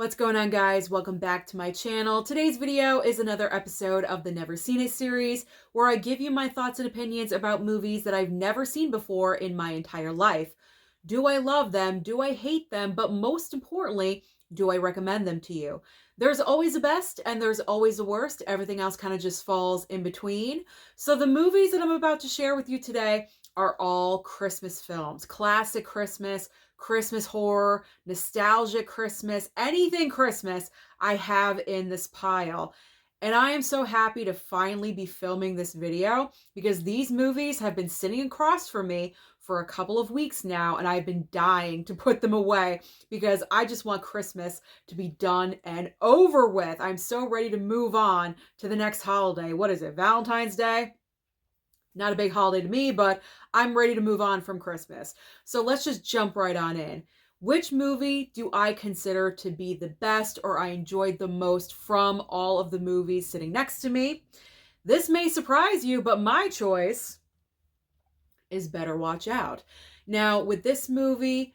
What's going on, guys? Welcome back to my channel. Today's video is another episode of the Never Seen It series, where I give you my thoughts and opinions about movies that I've never seen before in my entire life. Do I love them? Do I hate them? But most importantly, do I recommend them to you? There's always a best and there's always a worst. Everything else kind of just falls in between. So the movies that I'm about to share with you today are all Christmas films. Classic Christmas horror, nostalgic Christmas, anything Christmas I have in this pile. And I am so happy to finally be filming this video because these movies have been sitting across from me for a couple of weeks now, and I've been dying to put them away because I just want Christmas to be done and over with. I'm so ready to move on to the next holiday. What is it, Valentine's Day? Not a big holiday to me, but I'm ready to move on from Christmas. So let's just jump right on in. Which movie do I consider to be the best or I enjoyed the most from all of the movies sitting next to me? This may surprise you, but my choice is Better Watch Out. Now, with this movie,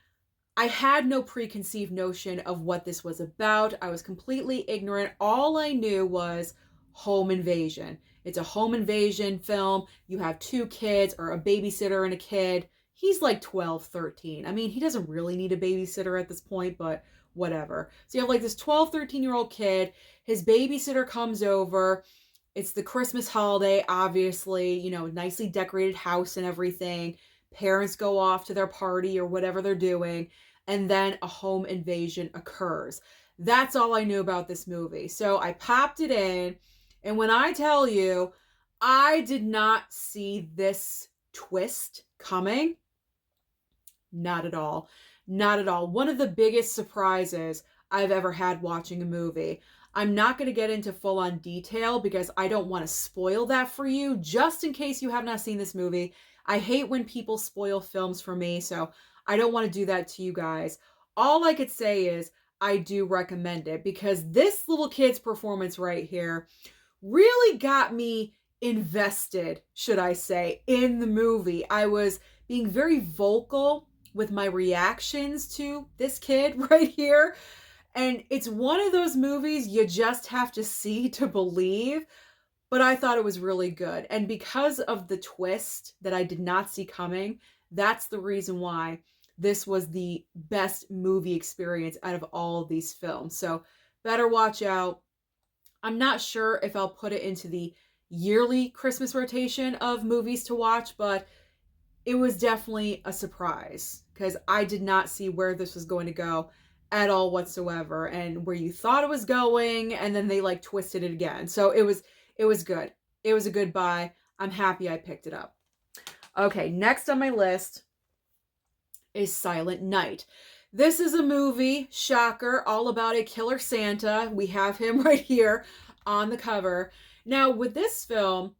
I had no preconceived notion of what this was about. I was completely ignorant. All I knew was home invasion. It's a home invasion film. You have two kids or a babysitter and a kid. He's like 12, 13. I mean, he doesn't really need a babysitter at this point, but whatever. So you have like this 12, 13-year-old kid. His babysitter comes over. It's the Christmas holiday, obviously, you know, nicely decorated house and everything. Parents go off to their party or whatever they're doing. And then a home invasion occurs. That's all I knew about this movie. So I popped it in. And when I tell you, I did not see this twist coming. Not at all. Not at all. One of the biggest surprises I've ever had watching a movie. I'm not going to get into full-on detail because I don't want to spoil that for you, just in case you have not seen this movie. I hate when people spoil films for me, so I don't want to do that to you guys. All I could say is I do recommend it because this little kid's performance right here really got me invested, should I say, in the movie. I was being very vocal with my reactions to this kid right here. And it's one of those movies you just have to see to believe. But I thought it was really good. And because of the twist that I did not see coming, that's the reason why this was the best movie experience out of all of these films. So Better Watch Out. I'm not sure if I'll put it into the yearly Christmas rotation of movies to watch, but it was definitely a surprise because I did not see where this was going to go at all whatsoever, and where you thought it was going, and then they like twisted it again. So it was good. It was a good buy. I'm happy I picked it up. Okay, next on my list is Silent Night. This is a movie, shocker, all about a killer Santa. We have him right here on the cover. Now, with this film,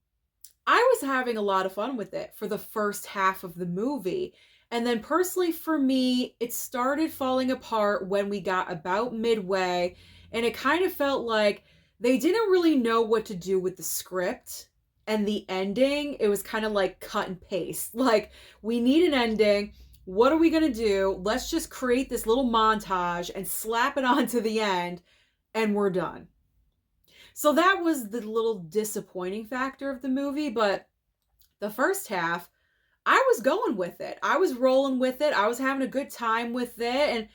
I was having a lot of fun with it for the first half of the movie. And then personally for me, it started falling apart when we got about midway. And it kind of felt like they didn't really know what to do with the script and the ending. It was kind of like cut and paste. Like, we need an ending. What are we going to do? Let's just create this little montage and slap it on to the end, and we're done. So that was the little disappointing factor of the movie, but the first half, I was going with it. I was rolling with it. I was having a good time with it, and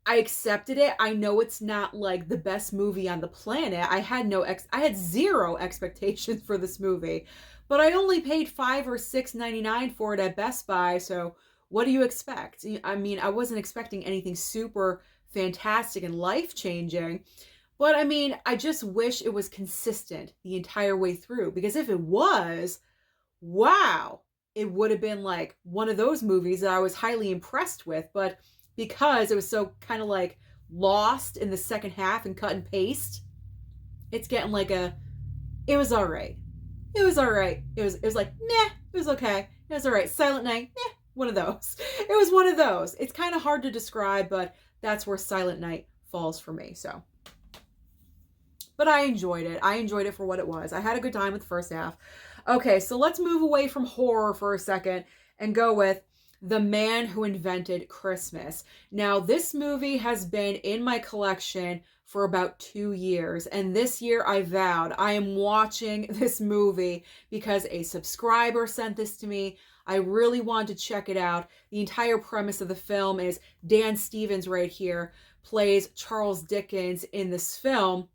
I accepted it. I know it's not like the best movie on the planet. I had zero expectations for this movie, but I only paid $5 or $6.99 for it at Best Buy, so what do you expect? I mean, I wasn't expecting anything super fantastic and life-changing, but I mean, I just wish it was consistent the entire way through, because if it was, wow, it would have been like one of those movies that I was highly impressed with. But because it was so kind of like lost in the second half and cut and paste, it's getting like it was all right. It was all right. It was like, meh, it was okay. It was all right. Silent Night, meh. One of those. It was one of those. It's kind of hard to describe, but that's where Silent Night falls for me. So, but I enjoyed it. I enjoyed it for what it was. I had a good time with the first half. Okay, so let's move away from horror for a second and go with The Man Who Invented Christmas. Now, this movie has been in my collection for about 2 years, and this year I vowed I am watching this movie because a subscriber sent this to me. I really wanted to check it out. The entire premise of the film is Dan Stevens right here plays Charles Dickens in this film.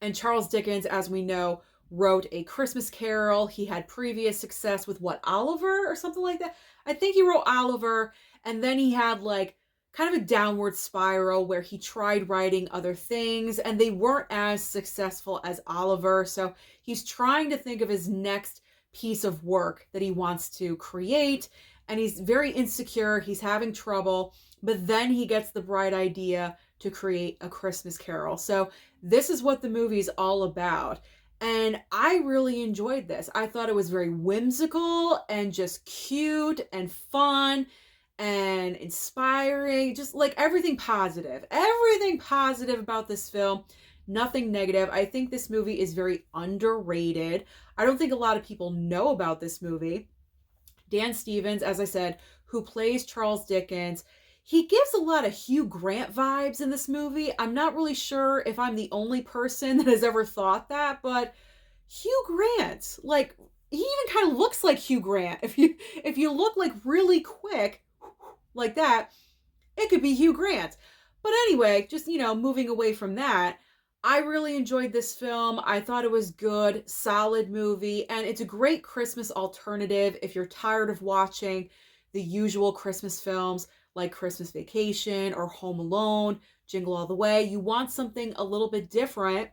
And Charles Dickens, as we know, wrote A Christmas Carol. He had previous success with what, Oliver or something like that? I think he wrote Oliver, and then he had like kind of a downward spiral where he tried writing other things and they weren't as successful as Oliver. So he's trying to think of his next piece of work that he wants to create, and he's very insecure. He's having trouble, but then he gets the bright idea to create A Christmas Carol. So this is what the movie's all about. And I really enjoyed this. I thought it was very whimsical and just cute and fun and inspiring. Just like everything positive. Everything positive about this film. Nothing negative. I think this movie is very underrated. I don't think a lot of people know about this movie. Dan Stevens, as I said, who plays Charles Dickens, he gives a lot of Hugh Grant vibes in this movie. I'm not really sure if I'm the only person that has ever thought that, but Hugh Grant, like, he even kind of looks like Hugh Grant. If you look like really quick like that, it could be Hugh Grant. But anyway, just, moving away from that, I really enjoyed this film. I thought it was good, solid movie, and it's a great Christmas alternative if you're tired of watching the usual Christmas films like Christmas Vacation or Home Alone, Jingle All the Way. You want something a little bit different.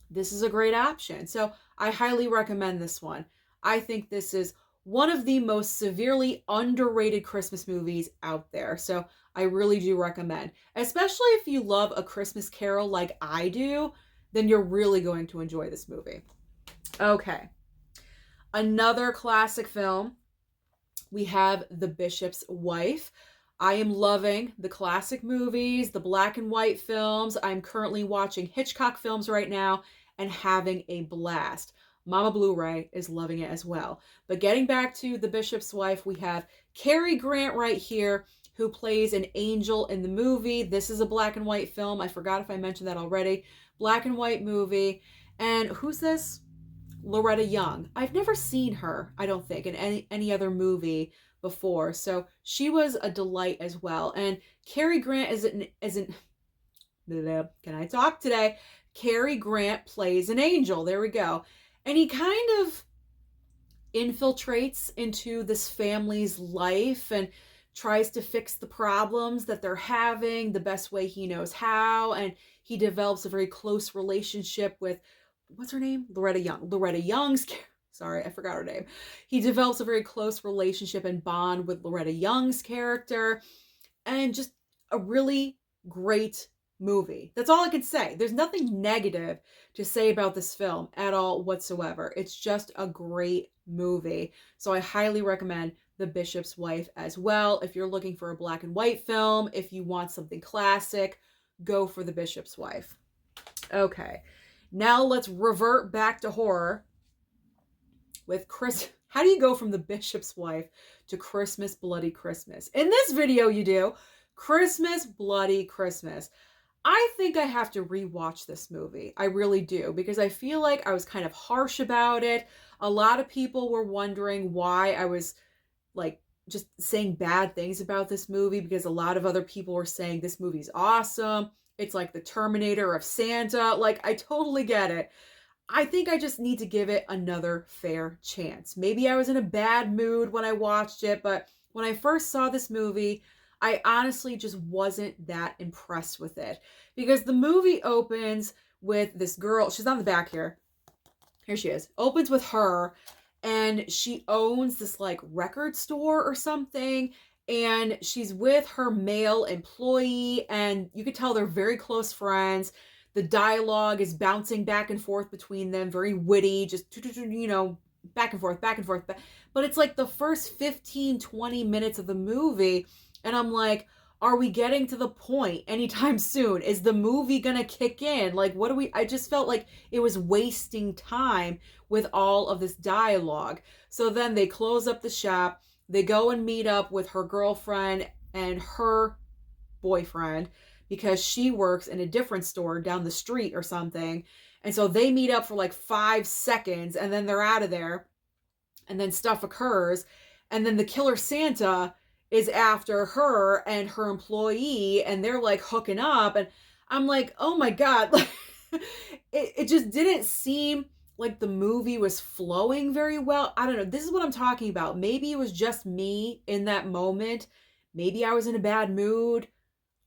This is a great option. So I highly recommend this one. I think this is one of the most severely underrated Christmas movies out there. So I really do recommend, especially if you love A Christmas Carol like I do, then you're really going to enjoy this movie. Okay. Another classic film, we have The Bishop's Wife. I am loving the classic movies, the black and white films. I'm currently watching Hitchcock films right now and having a blast. Mama Blu-ray is loving it as well. But getting back to The Bishop's Wife, we have Cary Grant right here, who plays an angel in the movie. This is a black and white film. I forgot if I mentioned that already. Black and white movie. And who's this? Loretta Young. I've never seen her, I don't think, in any other movie before. So she was a delight as well. And Cary Grant isn't can I talk today? Cary Grant plays an angel. There we go. And he kind of infiltrates into this family's life and tries to fix the problems that they're having the best way he knows how. And he develops a very close relationship with, what's her name? Loretta Young. Loretta Young's, sorry, I forgot her name. He develops a very close relationship and bond with Loretta Young's character. And just a really great movie. That's all I can say. There's nothing negative to say about this film at all whatsoever. It's just a great movie. So I highly recommend The Bishop's Wife as well. If you're looking for a black and white film, if you want something classic, go for The Bishop's Wife. Okay, now let's revert back to horror with Chris. How do you go from The Bishop's Wife to Christmas Bloody Christmas? In this video you do Christmas Bloody Christmas. I think I have to rewatch this movie. I really do, because I feel like I was kind of harsh about it. A lot of people were wondering why I was like just saying bad things about this movie, because a lot of other people were saying this movie's awesome. It's like the Terminator of Santa. Like, I totally get it. I think I just need to give it another fair chance. Maybe I was in a bad mood when I watched it, but when I first saw this movie, I honestly just wasn't that impressed with it, because the movie opens with this girl. She's on the back here. Here she is. Opens with her, and she owns this like record store or something, and she's with her male employee, and you could tell they're very close friends. The dialogue is bouncing back and forth between them, very witty, just, back and forth, back and forth. But it's like the first 15, 20 minutes of the movie, and I'm like, are we getting to the point anytime soon? Is the movie gonna kick in? Like, I just felt like it was wasting time with all of this dialogue. So then they close up the shop. They go and meet up with her girlfriend and her boyfriend because she works in a different store down the street or something. And so they meet up for like 5 seconds and then they're out of there. And then stuff occurs. And then the killer Santa is after her and her employee, and they're like hooking up. And I'm like, oh my God. Like, it just didn't seem like the movie was flowing very well. I don't know. This is what I'm talking about. Maybe it was just me in that moment. Maybe I was in a bad mood.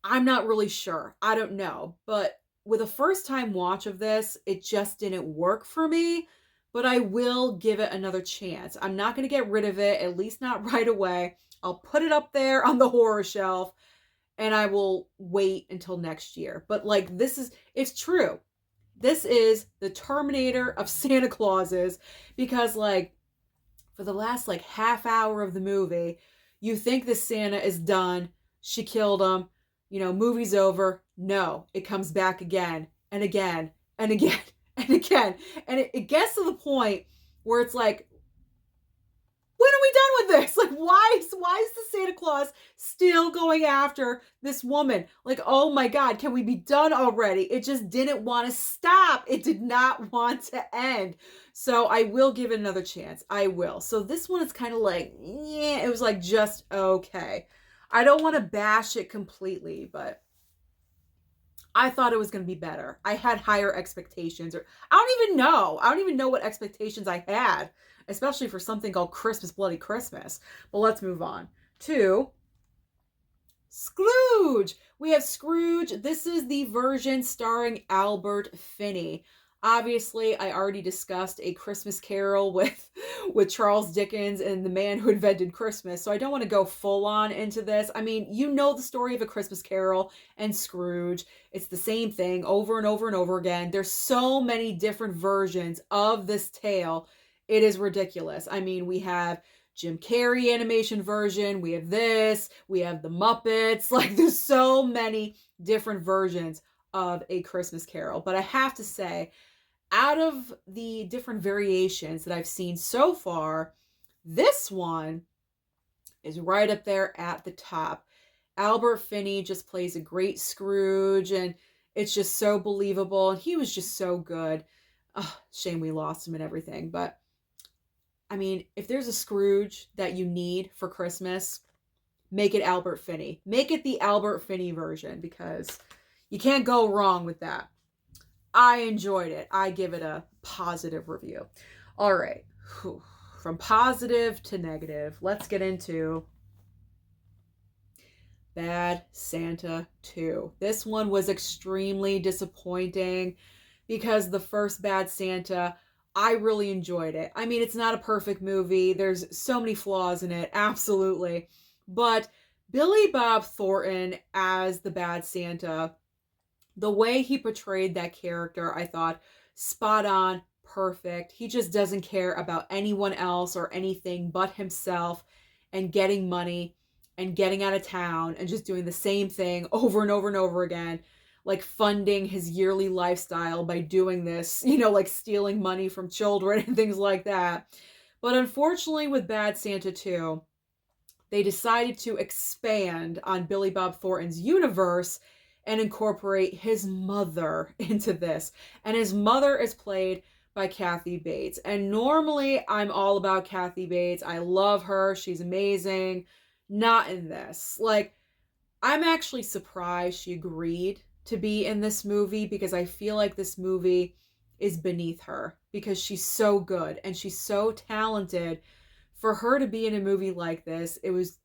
I'm not really sure. I don't know. But with a first time watch of this, it just didn't work for me. But I will give it another chance. I'm not going to get rid of it, at least not right away. I'll put it up there on the horror shelf and I will wait until next year. But like, it's true. This is the Terminator of Santa Clauses, because like for the last like half hour of the movie, you think this Santa is done. She killed him. Movie's over. No, it comes back again and again and again and again. And it gets to the point where it's like, when are we done with this? Like, why is the Santa Claus still going after this woman? Like, oh my God, can we be done already? It just didn't want to stop. It did not want to end. So I will give it another chance. I will. So this one is kind of like, yeah, it was like just okay. I don't want to bash it completely, but I thought it was going to be better. I had higher expectations, or I don't even know what expectations I had, especially for something called Christmas Bloody Christmas. But let's move on to Scrooge. We have Scrooge. This is the version starring Albert Finney. Obviously, I already discussed A Christmas Carol with Charles Dickens and the man who invented Christmas, so I don't want to go full on into this. I mean, you know the story of A Christmas Carol and Scrooge. It's the same thing over and over and over again. There's so many different versions of this tale. It is ridiculous. I mean, we have Jim Carrey animation version, we have this, we have the Muppets. Like, there's so many different versions of A Christmas Carol. But I have to say, out of the different variations that I've seen so far, this one is right up there at the top. Albert Finney just plays a great Scrooge, and it's just so believable, and he was just so good. Shame we lost him and everything, but I mean, if there's a Scrooge that you need for Christmas, make it Albert Finney. Make it the Albert Finney version, because you can't go wrong with that. I enjoyed it. I give it a positive review. All right. From positive to negative, let's get into Bad Santa 2. This one was extremely disappointing because the first Bad Santa, I really enjoyed it. I mean, it's not a perfect movie. There's so many flaws in it. Absolutely. But Billy Bob Thornton as the Bad Santa, the way he portrayed that character, I thought spot on, perfect. He just doesn't care about anyone else or anything but himself and getting money and getting out of town and just doing the same thing over and over and over again, like funding his yearly lifestyle by doing this, like stealing money from children and things like that. But unfortunately, with Bad Santa 2, they decided to expand on Billy Bob Thornton's universe and incorporate his mother into this. And his mother is played by Kathy Bates. And normally I'm all about Kathy Bates. I love her. She's amazing. Not in this. Like, I'm actually surprised she agreed to be in this movie, because I feel like this movie is beneath her because she's so good and she's so talented. For her to be in a movie like this, it was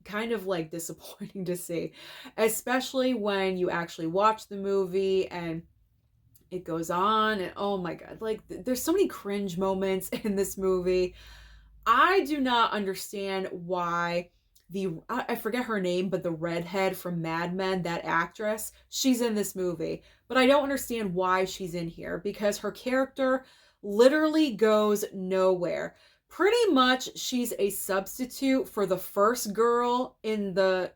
kind of like disappointing to see, especially when you actually watch the movie and it goes on and oh my God, like there's so many cringe moments in this movie. I do not understand why I forget her name, but the redhead from Mad Men, that actress, she's in this movie, but I don't understand why she's in here, because her character literally goes nowhere. Pretty much she's a substitute for the first girl in the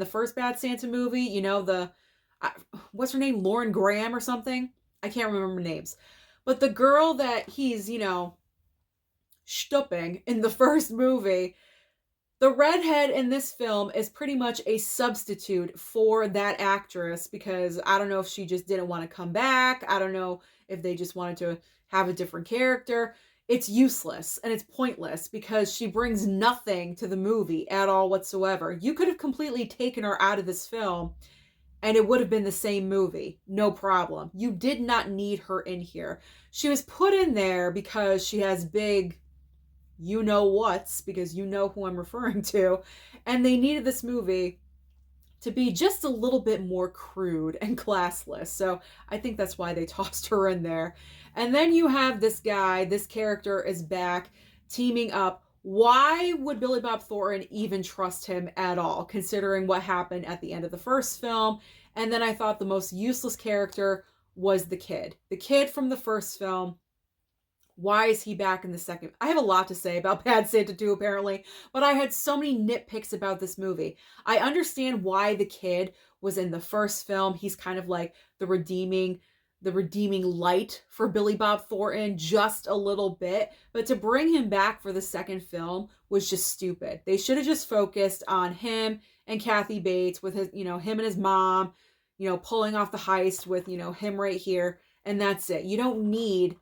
first Bad Santa movie, what's her name, Lauren Graham or something, I can't remember names, but the girl that he's stooping in the first movie, The redhead in this film is pretty much a substitute for that actress because I don't know if she just didn't want to come back. I don't know if they just wanted to have a different character. It's useless and it's pointless because she brings nothing to the movie at all whatsoever. You could have completely taken her out of this film and it would have been the same movie. No problem. You did not need her in here. She was put in there because she has big you know what's, because you know who I'm referring to, and they needed this movie to be just a little bit more crude and classless. So I think that's why they tossed her in there. And then you have this guy, this character is back teaming up. Why would Billy Bob Thornton even trust him at all, considering what happened at the end of the first film? And then I thought the most useless character was the kid. The kid from the first film. Why is he back in the second? I have a lot to say about Bad Santa 2 apparently, but I had so many nitpicks about this movie. I understand why the kid was in the first film. He's kind of like the redeeming light for Billy Bob Thornton just a little bit, but to bring him back for the second film was just stupid. They should have just focused on him and Kathy Bates with his, him and his mom, pulling off the heist with, him right here, and that's it. You don't need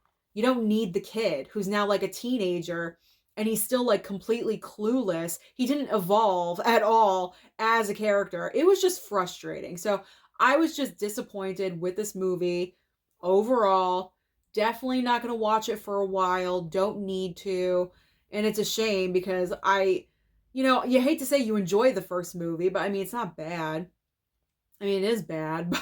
the kid who's now like a teenager and he's still like completely clueless. He didn't evolve at all as a character. It was just frustrating. So I was just disappointed with this movie overall. Definitely not going to watch it for a while. Don't need to. And it's a shame because you hate to say you enjoy the first movie, but I mean, it's not bad. I mean, it is bad,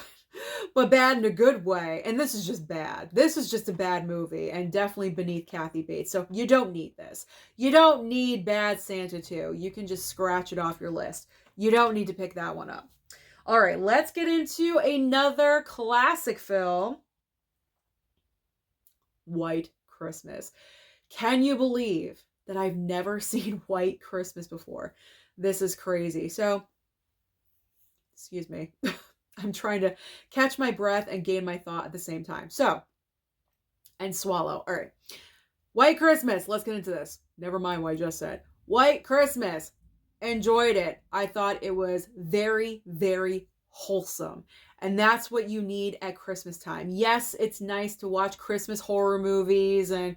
but bad in a good way. And this is just bad. This is just a bad movie and definitely beneath Kathy Bates. So you don't need this. You don't need Bad Santa 2. You can just scratch it off your list. You don't need to pick that one up. All right, let's get into another classic film. White Christmas. Can you believe that I've never seen White Christmas before? This is crazy. So, excuse me. I'm trying to catch my breath and gain my thought at the same time. So, and swallow. All right. White Christmas. Let's get into this. Never mind what I just said. White Christmas. Enjoyed it. I thought it was very, very wholesome. And that's what you need at Christmas time. Yes, it's nice to watch Christmas horror movies and,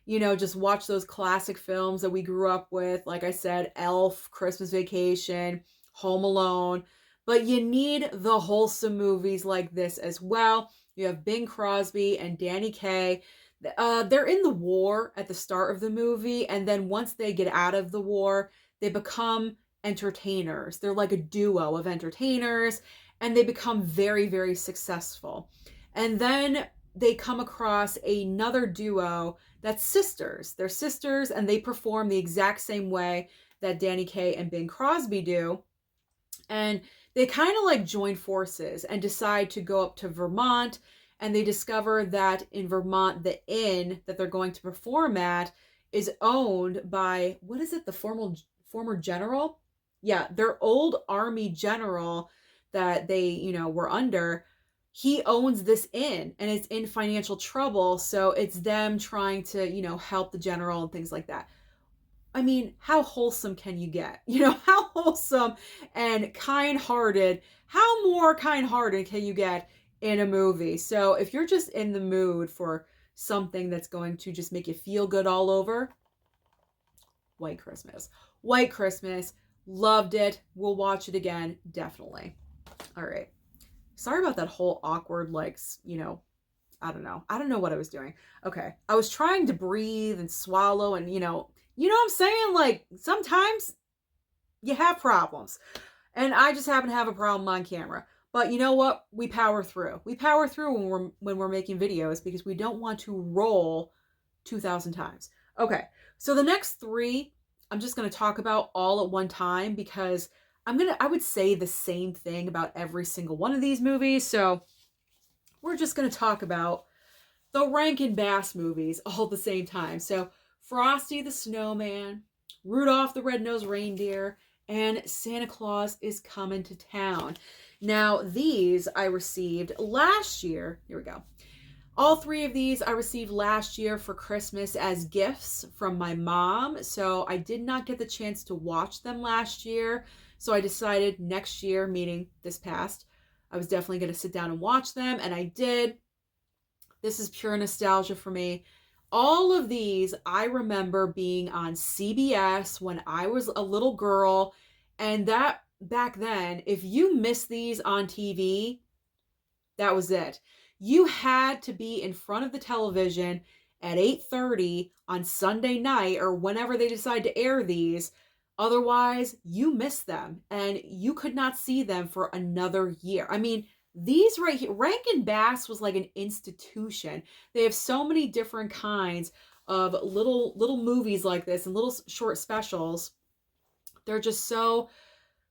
just watch those classic films that we grew up with. Like I said, Elf, Christmas Vacation, Home Alone. But you need the wholesome movies like this as well. You have Bing Crosby and Danny Kaye. They're in the war at the start of the movie. And then once they get out of the war, they become entertainers. They're like a duo of entertainers. And they become very, very successful. And then they come across another duo that's sisters. They're sisters and they perform the exact same way that Danny Kaye and Bing Crosby do. And they kind of like join forces and decide to go up to Vermont, and they discover that in Vermont, the inn that they're going to perform at is owned by, what is it, the former general? Yeah, their old army general that they, were under. He owns this inn and it's in financial trouble, so it's them trying to, help the general and things like that. I mean, how wholesome can you get? How wholesome and kind-hearted, how more kind-hearted can you get in a movie? So if you're just in the mood for something that's going to just make you feel good all over, White Christmas. White Christmas. Loved it. We'll watch it again. Definitely. All right. Sorry about that whole awkward, I don't know. I don't know what I was doing. Okay. I was trying to breathe and swallow and, you know what I'm saying? Like, sometimes you have problems. And I just happen to have a problem on camera. But you know what? We power through. We power through when we're making videos because we don't want to roll 2,000 times. Okay. So the next three, I'm just going to talk about all at one time because I would say the same thing about every single one of these movies. So we're just going to talk about the Rankin Bass movies all at the same time. So Frosty the Snowman, Rudolph the Red-Nosed Reindeer, and Santa Claus is Coming to Town. Now, these I received last year. Here we go. All three of these I received last year for Christmas as gifts from my mom. So I did not get the chance to watch them last year. So I decided next year, meaning this past, I was definitely going to sit down and watch them. And I did. This is pure nostalgia for me. All of these I remember being on CBS when I was a little girl. And that back then, if you missed these on TV, that was it. You had to be in front of the television at 8:30 on Sunday night or whenever they decide to air these. Otherwise, you missed them and you could not see them for another year. I mean, these right here, Rankin Bass was like an institution. They have so many different kinds of little movies like this and little short specials. They're just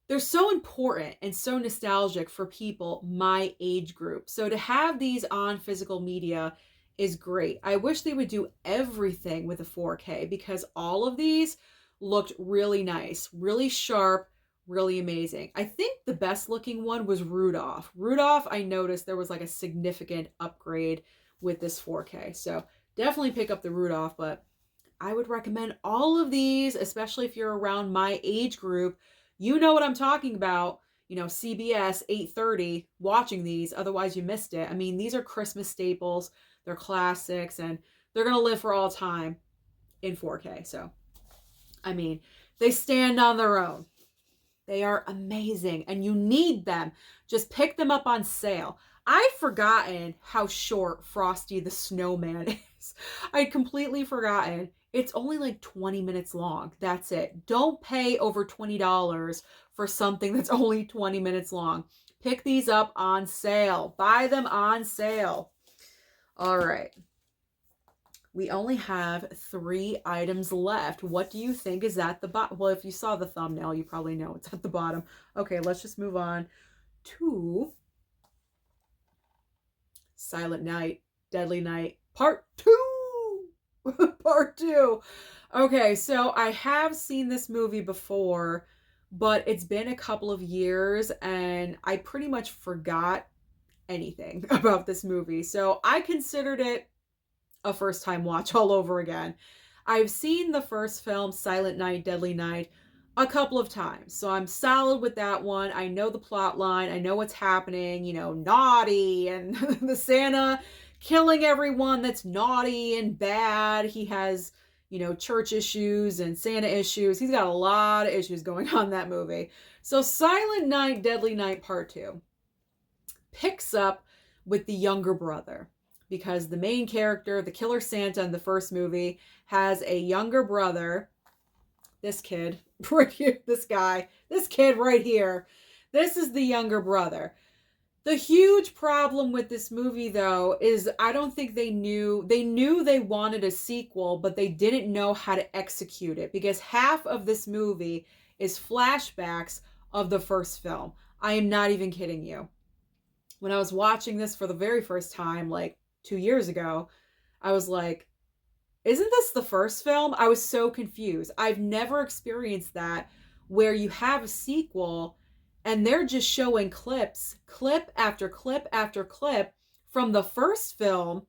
they're so important and so nostalgic for people my age group. So to have these on physical media is great. I wish they would do everything with a 4K because all of these looked really nice, really sharp, really amazing. I think the best looking one was Rudolph. Rudolph, I noticed there was like a significant upgrade with this 4K. So definitely pick up the Rudolph, but I would recommend all of these, especially if you're around my age group. You know what I'm talking about, CBS 8:30 watching these, otherwise you missed it. I mean, these are Christmas staples, they're classics, and they're going to live for all time in 4K. So, I mean, they stand on their own. They are amazing, and you need them. Just pick them up on sale. I'd forgotten how short Frosty the Snowman is. I'd completely forgotten. It's only like 20 minutes long. That's it. Don't pay over $20 for something that's only 20 minutes long. Pick these up on sale. Buy them on sale. All right. We only have 3 items left. What do you think is at the bottom? Well, if you saw the thumbnail, you probably know it's at the bottom. Okay, let's just move on to Silent Night, Deadly Night, Part 2. Part 2. Okay, so I have seen this movie before, but it's been a couple of years and I pretty much forgot anything about this movie. So I considered it a first time watch all over again. I've seen the first film, Silent Night, Deadly Night, a couple of times. So I'm solid with that one. I know the plot line. I know what's happening, naughty and the Santa killing everyone that's naughty and bad. He has, church issues and Santa issues. He's got a lot of issues going on in that movie. So Silent Night, Deadly Night Part 2 picks up with the younger brother because the main character, the killer Santa in the first movie, has a younger brother. This kid right here, this kid right here. This is the younger brother. The huge problem with this movie, though, is I don't think they knew they wanted a sequel, but they didn't know how to execute it because half of this movie is flashbacks of the first film. I am not even kidding you. When I was watching this for the very first time, like 2 years ago, I was like, isn't this the first film? I was so confused. I've never experienced that where you have a sequel and they're just showing clips, clip after clip after clip from the first film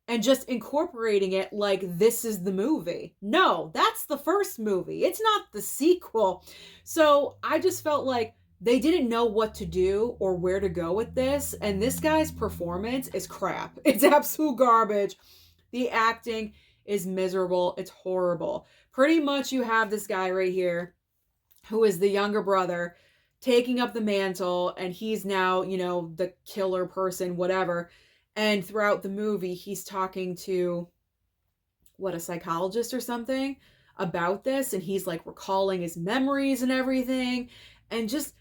and just incorporating it like this is the movie. No, that's the first movie. It's not the sequel. So I just felt like they didn't know what to do or where to go with this. And this guy's performance is crap. It's absolute garbage. The acting is miserable. It's horrible. Pretty much you have this guy right here who is the younger brother taking up the mantle, and he's now, the killer person, whatever. And throughout the movie, he's talking to, a psychologist or something about this, and he's like recalling his memories and everything. And just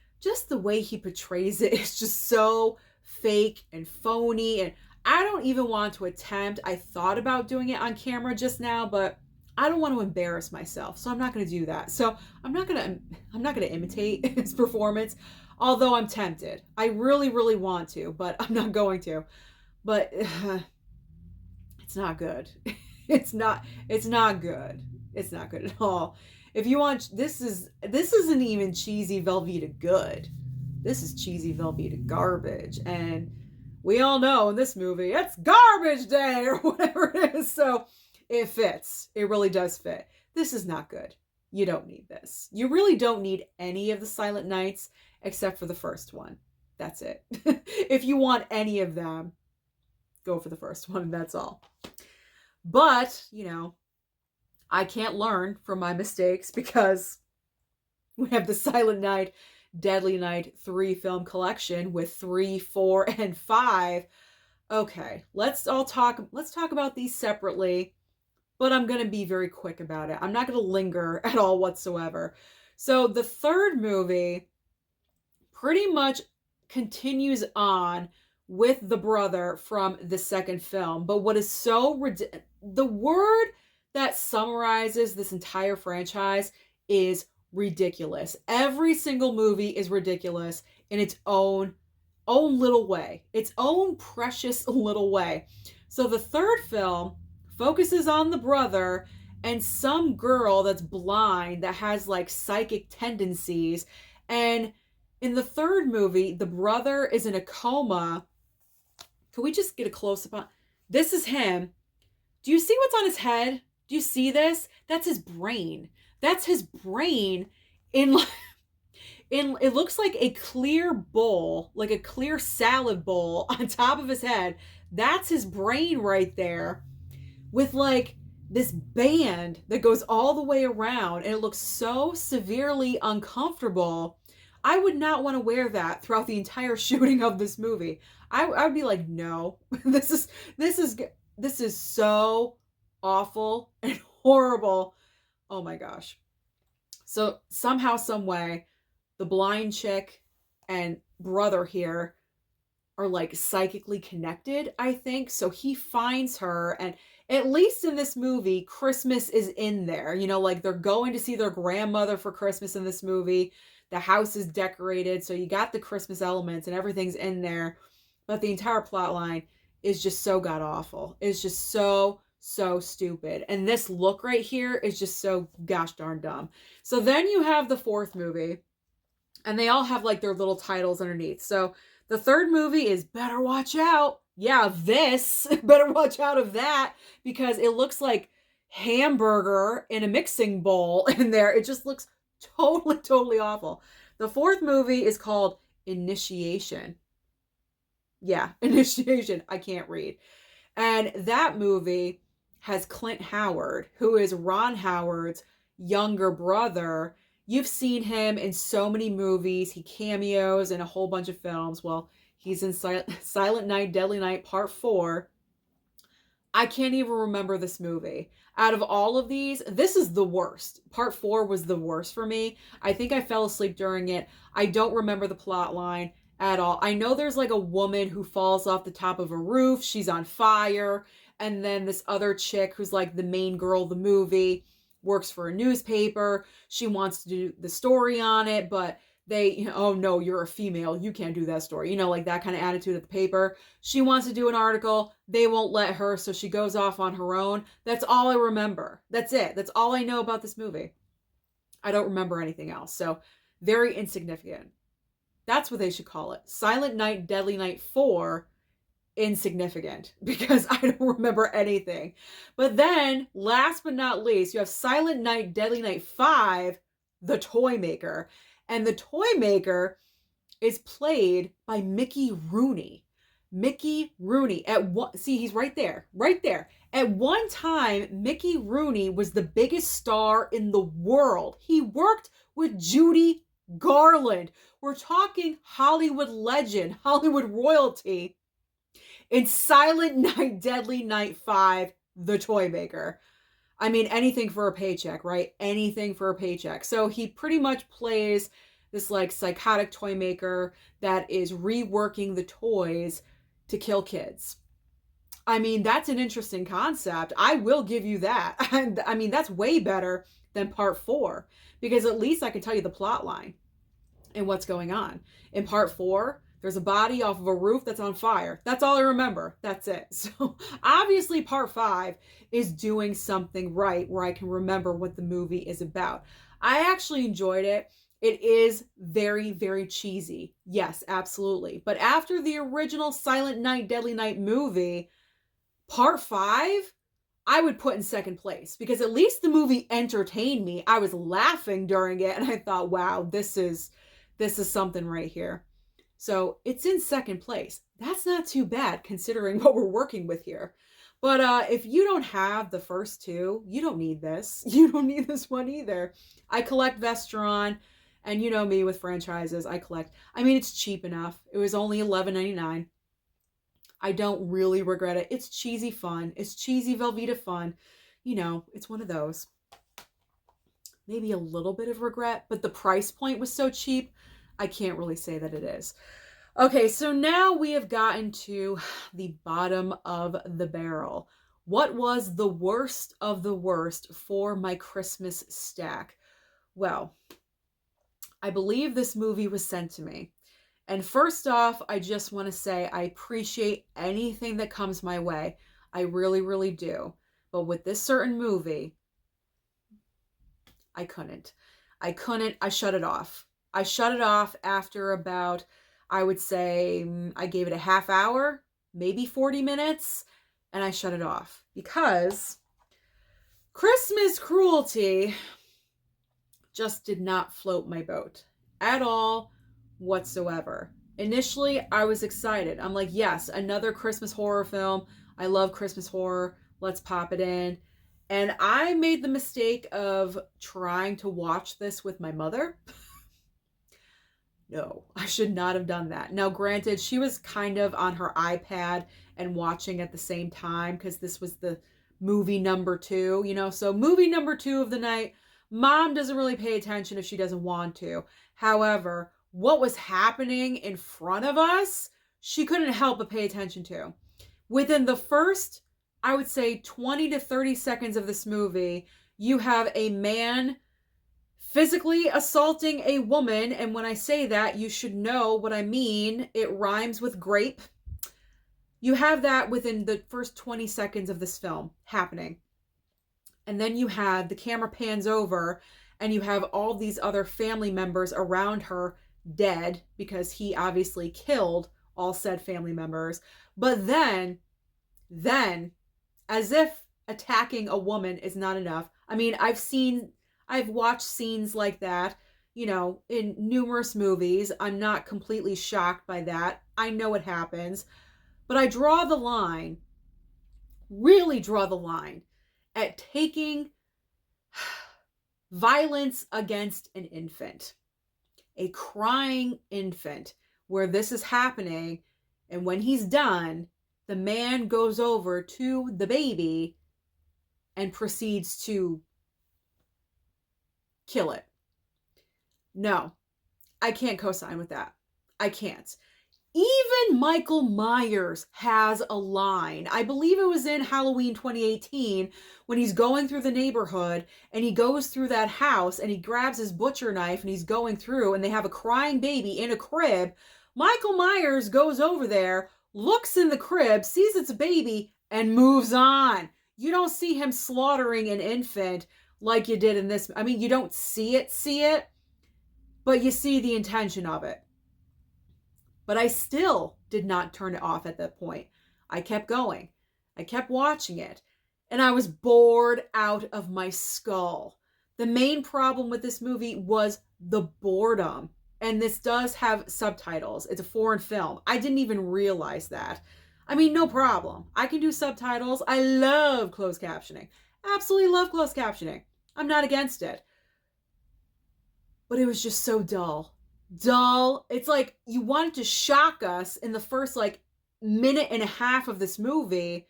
the way he portrays it is just so fake and phony, and I don't even want to attempt. I thought about doing it on camera just now, but I don't want to embarrass myself, so I'm not going to do that. So I'm not going to imitate his performance, although I'm tempted. I really, really want to, but I'm not going to. But it's not good. It's not good. It's not good at all. If you want, this isn't even cheesy Velveeta good. This is cheesy Velveeta garbage. And we all know in this movie, it's garbage day or whatever it is. So it fits. It really does fit. This is not good. You don't need this. You really don't need any of the Silent Nights except for the first one. That's it. If you want any of them, go for the first one. That's all. But, I can't learn from my mistakes because we have the Silent Night, Deadly Night 3 film collection with 3, 4, and 5. Okay, let's talk about these separately, but I'm going to be very quick about it. I'm not going to linger at all whatsoever. So the third movie pretty much continues on with the brother from the second film. But what is the word that summarizes this entire franchise is ridiculous. Every single movie is ridiculous in its own little way, its own precious little way. So the third film focuses on the brother and some girl that's blind that has like psychic tendencies. And in the third movie, the brother is in a coma. Can we just get a close-up on? This is him. Do you see what's on his head? Do you see this? That's his brain. That's his brain in it looks like a clear bowl, like a clear salad bowl on top of his head. That's his brain right there with like this band that goes all the way around, and it looks so severely uncomfortable. I would not want to wear that throughout the entire shooting of this movie. I would be like, no, this is so awful and horrible. Oh my gosh. So somehow, some way, the blind chick and brother here are like psychically connected, I think. So he finds her, and at least in this movie, Christmas is in there. Like they're going to see their grandmother for Christmas in this movie. The house is decorated, so you got the Christmas elements and everything's in there. But the entire plot line is just so god awful. It's just so stupid. And this look right here is just so gosh darn dumb. So then you have the fourth movie, and they all have like their little titles underneath. So the third movie is Better Watch Out. Yeah, this. Better watch out of that, because it looks like hamburger in a mixing bowl in there. It just looks totally awful. The fourth movie is called Initiation. Yeah, Initiation. I can't read. And that movie has Clint Howard, who is Ron Howard's younger brother. You've seen him in so many movies. He cameos in a whole bunch of films. Well, he's in Silent Night, Deadly Night Part 4. I can't even remember this movie. Out of all of these, this is the worst. Part 4 was the worst for me. I think I fell asleep during it. I don't remember the plot line at all. I know there's like a woman who falls off the top of a roof. She's on fire. And then this other chick who's like the main girl of the movie works for a newspaper. She wants to do the story on it, but they, oh no, you're a female. You can't do that story. Like that kind of attitude at the paper. She wants to do an article. They won't let her. So she goes off on her own. That's all I remember. That's it. That's all I know about this movie. I don't remember anything else. So very insignificant. That's what they should call it. Silent Night, Deadly Night 4, insignificant, because I don't remember anything. But then, last but not least, you have Silent Night, Deadly Night 5, The Toy Maker. And the Toy Maker is played by Mickey Rooney. Mickey Rooney. See, he's right there. Right there. At one time, Mickey Rooney was the biggest star in the world. He worked with Judy Garland. We're talking Hollywood legend, Hollywood royalty. In Silent Night, Deadly Night 5, The Toy Maker. I mean, anything for a paycheck, right? Anything for a paycheck. So he pretty much plays this like psychotic toy maker that is reworking the toys to kill kids. I mean, that's an interesting concept. I will give you that. And I mean, that's way better than Part 4, because at least I can tell you the plot line and what's going on. In Part 4, there's a body off of a roof that's on fire. That's all I remember. That's it. So obviously Part 5 is doing something right where I can remember what the movie is about. I actually enjoyed it. It is very, very cheesy. Yes, absolutely. But after the original Silent Night, Deadly Night movie, part 5, I would put in second place because at least the movie entertained me. I was laughing during it and I thought, wow, this is something right here. So it's in second place. That's not too bad considering what we're working with here. But if you don't have the first two, you don't need this. You don't need this one either. I collect Vestron, and you know me with franchises. I collect. I mean, it's cheap enough. It was only $11.99. I don't really regret it. It's cheesy fun. It's cheesy Velveeta fun. You know, it's one of those. Maybe a little bit of regret, but the price point was so cheap, I can't really say that it is. Okay, so now we have gotten to the bottom of the barrel. What was the worst of the worst for my Christmas stack? Well, I believe this movie was sent to me. And first off, I just want to say I appreciate anything that comes my way. I really, really do. But with this certain movie, I couldn't. I shut it off. I shut it off after about, I would say, I gave it a half hour, maybe 40 minutes, and I shut it off. Because Christmas Cruelty just did not float my boat at all whatsoever. Initially, I was excited. I'm like, yes, another Christmas horror film. I love Christmas horror. Let's pop it in. And I made the mistake of trying to watch this with my mother. No, I should not have done that. Now, granted, she was kind of on her iPad and watching at the same time because this was the movie number 2, you know. So movie number 2 of the night, Mom doesn't really pay attention if she doesn't want to. However, what was happening in front of us, she couldn't help but pay attention to. Within the first, I would say 20 to 30 seconds of this movie, you have a man physically assaulting a woman. And when I say that, you should know what I mean. It rhymes with grape. You have that within the first 20 seconds of this film happening. And then you have the camera pans over and you have all these other family members around her dead because he obviously killed all said family members. But then, as if attacking a woman is not enough. I mean, I've watched scenes like that, you know, in numerous movies. I'm not completely shocked by that. I know it happens. But I draw the line, really draw the line, at taking violence against an infant, a crying infant, where this is happening, and when he's done, the man goes over to the baby and proceeds to kill it. No, I can't co-sign with that. I can't. Even Michael Myers has a line. I believe it was in Halloween 2018 when he's going through the neighborhood and he goes through that house and he grabs his butcher knife and he's going through and they have a crying baby in a crib. Michael Myers goes over there, looks in the crib, sees it's a baby, and moves on. You don't see him slaughtering an infant like you did in this. I mean, you don't see it, but you see the intention of it. But I still did not turn it off at that point. I kept going. I kept watching it. And I was bored out of my skull. The main problem with this movie was the boredom. And this does have subtitles. It's a foreign film. I didn't even realize that. I mean, no problem. I can do subtitles. I love closed captioning. Absolutely love closed captioning. I'm not against it. But it was just so dull. Dull. It's like you wanted to shock us in the first like minute and a half of this movie,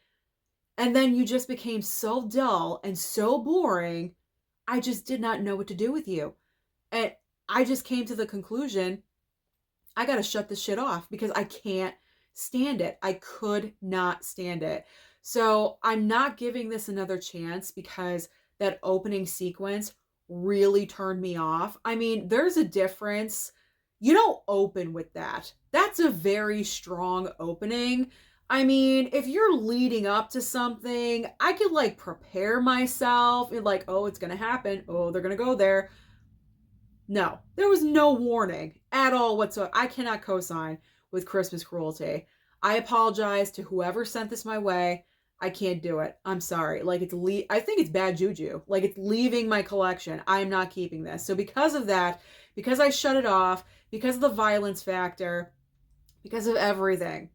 and then you just became so dull and so boring. I just did not know what to do with you. And I just came to the conclusion, I gotta shut this shit off because I can't stand it. I could not stand it. So I'm not giving this another chance because that opening sequence really turned me off. I mean, there's a difference. You don't open with that. That's a very strong opening. I mean, if you're leading up to something, I could like prepare myself and like, oh, it's going to happen. Oh, they're going to go there. No, there was no warning at all whatsoever. I cannot co-sign with Christmas Cruelty. I apologize to whoever sent this my way. I can't do it. I'm sorry. Like, I think it's bad juju. Like, it's leaving my collection. I'm not keeping this. So because of that, because I shut it off, because of the violence factor, because of everything,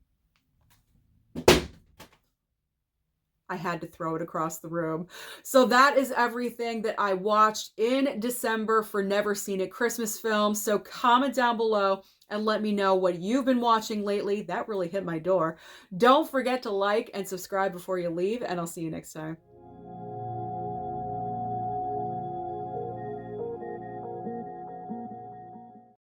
I had to throw it across the room. So that is everything that I watched in December for Never Seen It Christmas films. So comment down below and let me know what you've been watching lately. That really hit my door. Don't forget to like and subscribe before you leave, and I'll see you next time.